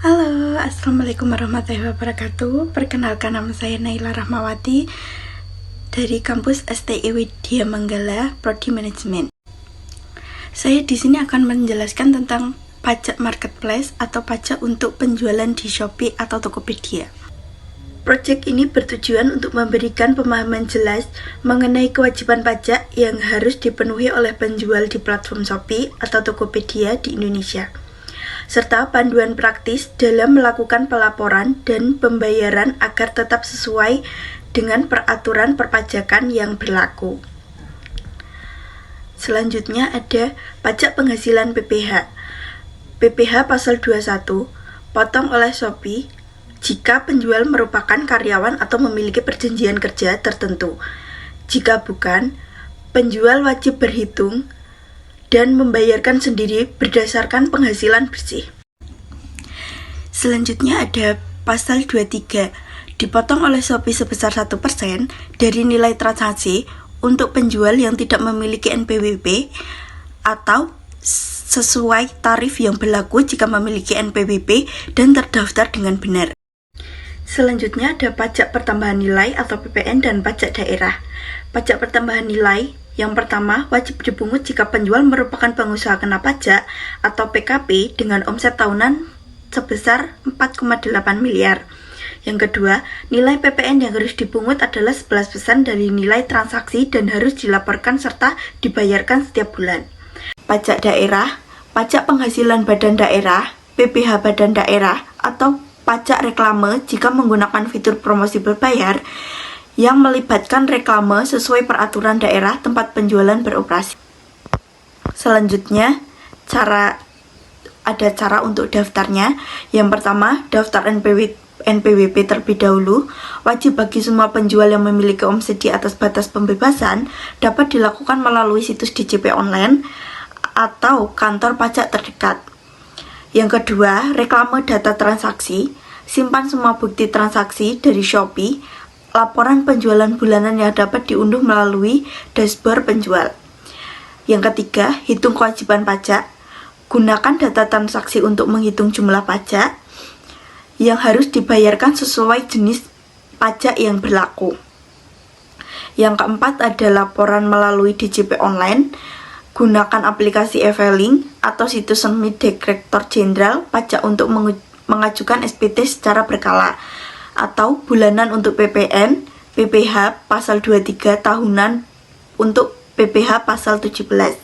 Halo, Assalamualaikum warahmatullahi wabarakatuh. Perkenalkan, nama saya Naila Rahmawati dari kampus STI Widya Manggala, Prodi Manajemen. Saya di sini akan menjelaskan tentang pajak marketplace atau pajak untuk penjualan di Shopee atau Tokopedia. Proyek ini bertujuan untuk memberikan pemahaman jelas mengenai kewajiban pajak yang harus dipenuhi oleh penjual di platform Shopee atau Tokopedia di Indonesia, serta panduan praktis dalam melakukan pelaporan dan pembayaran agar tetap sesuai dengan peraturan perpajakan yang berlaku. Selanjutnya ada pajak penghasilan PPh. PPh pasal 21, potong oleh Shopee jika penjual merupakan karyawan atau memiliki perjanjian kerja tertentu. Jika bukan, penjual wajib berhitung dan membayarkan sendiri berdasarkan penghasilan bersih. Selanjutnya ada pasal 23, dipotong oleh Shopee sebesar 1% dari nilai transaksi untuk penjual yang tidak memiliki NPWP atau sesuai tarif yang berlaku jika memiliki NPWP dan terdaftar dengan benar. Selanjutnya ada pajak pertambahan nilai atau PPN dan pajak daerah. Pajak pertambahan nilai yang pertama wajib dipungut jika penjual merupakan pengusaha kena pajak atau PKP dengan omset tahunan sebesar 4,8 miliar. Yang kedua, nilai PPN yang harus dipungut adalah 11% dari nilai transaksi dan harus dilaporkan serta dibayarkan setiap bulan. Pajak daerah, pajak penghasilan badan daerah, PPh badan daerah, atau pajak reklame jika menggunakan fitur promosi berbayar yang melibatkan reklame sesuai peraturan daerah tempat penjualan beroperasi. Selanjutnya, ada cara untuk daftarnya. Yang pertama, daftar NPWP terlebih dahulu. Wajib bagi semua penjual yang memiliki omset di atas batas pembebasan dapat dilakukan melalui situs DJP online atau kantor pajak terdekat. Yang kedua, reklame data transaksi. Simpan semua bukti transaksi dari Shopee, laporan penjualan bulanan yang dapat diunduh melalui dashboard penjual. Yang ketiga, hitung kewajiban pajak. Gunakan data transaksi untuk menghitung jumlah pajak yang harus dibayarkan sesuai jenis pajak yang berlaku. Yang keempat ada laporan melalui DJP online. Gunakan aplikasi e-filing atau situs resmi Direktur Jenderal Pajak untuk mengajukan SPT secara berkala, atau bulanan untuk PPN, PPh pasal 23, tahunan untuk PPh pasal 17.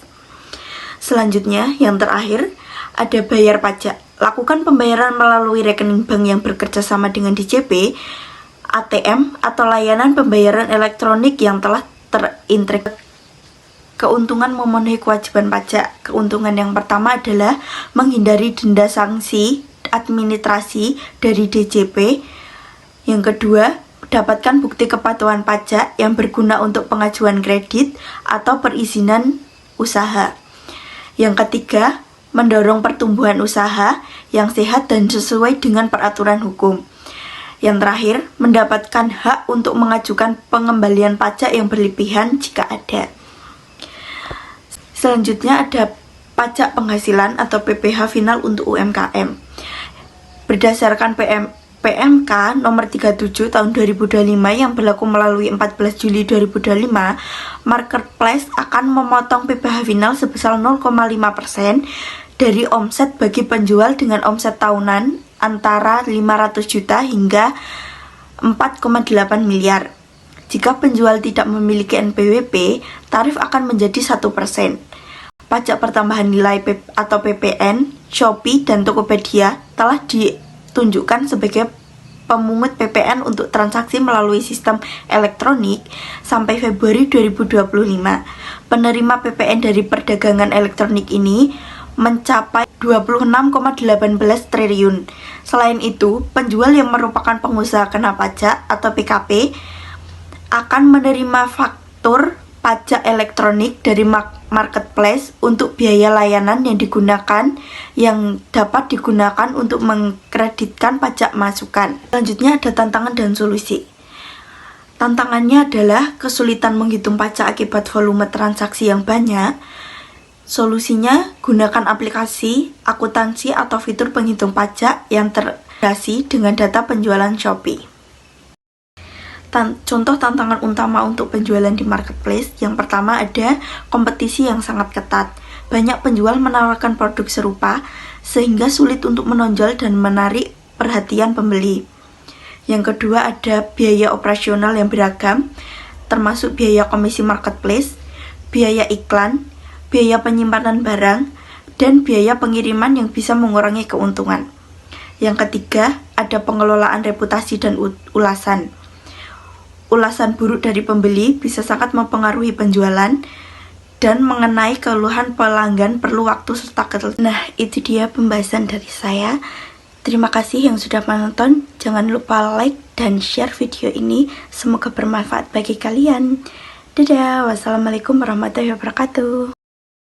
Selanjutnya, yang terakhir, ada bayar pajak. Lakukan pembayaran melalui rekening bank yang bekerja sama dengan DJP, ATM, atau layanan pembayaran elektronik yang telah terintegrasi. Keuntungan memenuhi kewajiban pajak. Keuntungan yang pertama adalah menghindari denda sanksi administrasi dari DJP. Yang kedua, dapatkan bukti kepatuhan pajak yang berguna untuk pengajuan kredit atau perizinan usaha. Yang ketiga, mendorong pertumbuhan usaha yang sehat dan sesuai dengan peraturan hukum. Yang terakhir, mendapatkan hak untuk mengajukan pengembalian pajak yang berlebihan jika ada. Selanjutnya ada pajak penghasilan atau PPh final untuk UMKM. Berdasarkan PMK nomor 37 tahun 2025 yang berlaku melalui 14 Juli 2025, marketplace akan memotong PPh final sebesar 0,5% dari omset bagi penjual dengan omset tahunan antara 500 juta hingga 4,8 miliar. Jika penjual tidak memiliki NPWP, tarif akan menjadi 1%. Pajak pertambahan nilai atau PPN, Shopee dan Tokopedia telah ditunjukkan sebagai pemungut PPN untuk transaksi melalui sistem elektronik sampai Februari 2025. Penerima PPN dari perdagangan elektronik ini mencapai 26,18 triliun. Selain itu, penjual yang merupakan pengusaha kena pajak atau PKP akan menerima faktur pajak elektronik dari marketplace untuk biaya layanan yang dapat digunakan untuk mengkreditkan pajak masukan. Selanjutnya ada tantangan dan solusi. Tantangannya adalah kesulitan menghitung pajak akibat volume transaksi yang banyak, Solusinya, gunakan aplikasi, akuntansi, atau fitur penghitung pajak yang terintegrasi dengan data penjualan Shopee. Contoh tantangan utama untuk penjualan di marketplace, yang pertama ada kompetisi yang sangat ketat. Banyak penjual menawarkan produk serupa, sehingga sulit untuk menonjol dan menarik perhatian pembeli. Yang kedua ada biaya operasional yang beragam, termasuk biaya komisi marketplace, biaya iklan, biaya penyimpanan barang, dan biaya pengiriman yang bisa mengurangi keuntungan. Yang ketiga, ada pengelolaan reputasi dan ulasan. Ulasan buruk dari pembeli bisa sangat mempengaruhi penjualan dan mengenai keluhan pelanggan perlu waktu serta ketelitian. Nah, itu dia pembahasan dari saya. Terima kasih yang sudah menonton. Jangan lupa like dan share video ini. Semoga bermanfaat bagi kalian. Dadah, wassalamualaikum warahmatullahi wabarakatuh.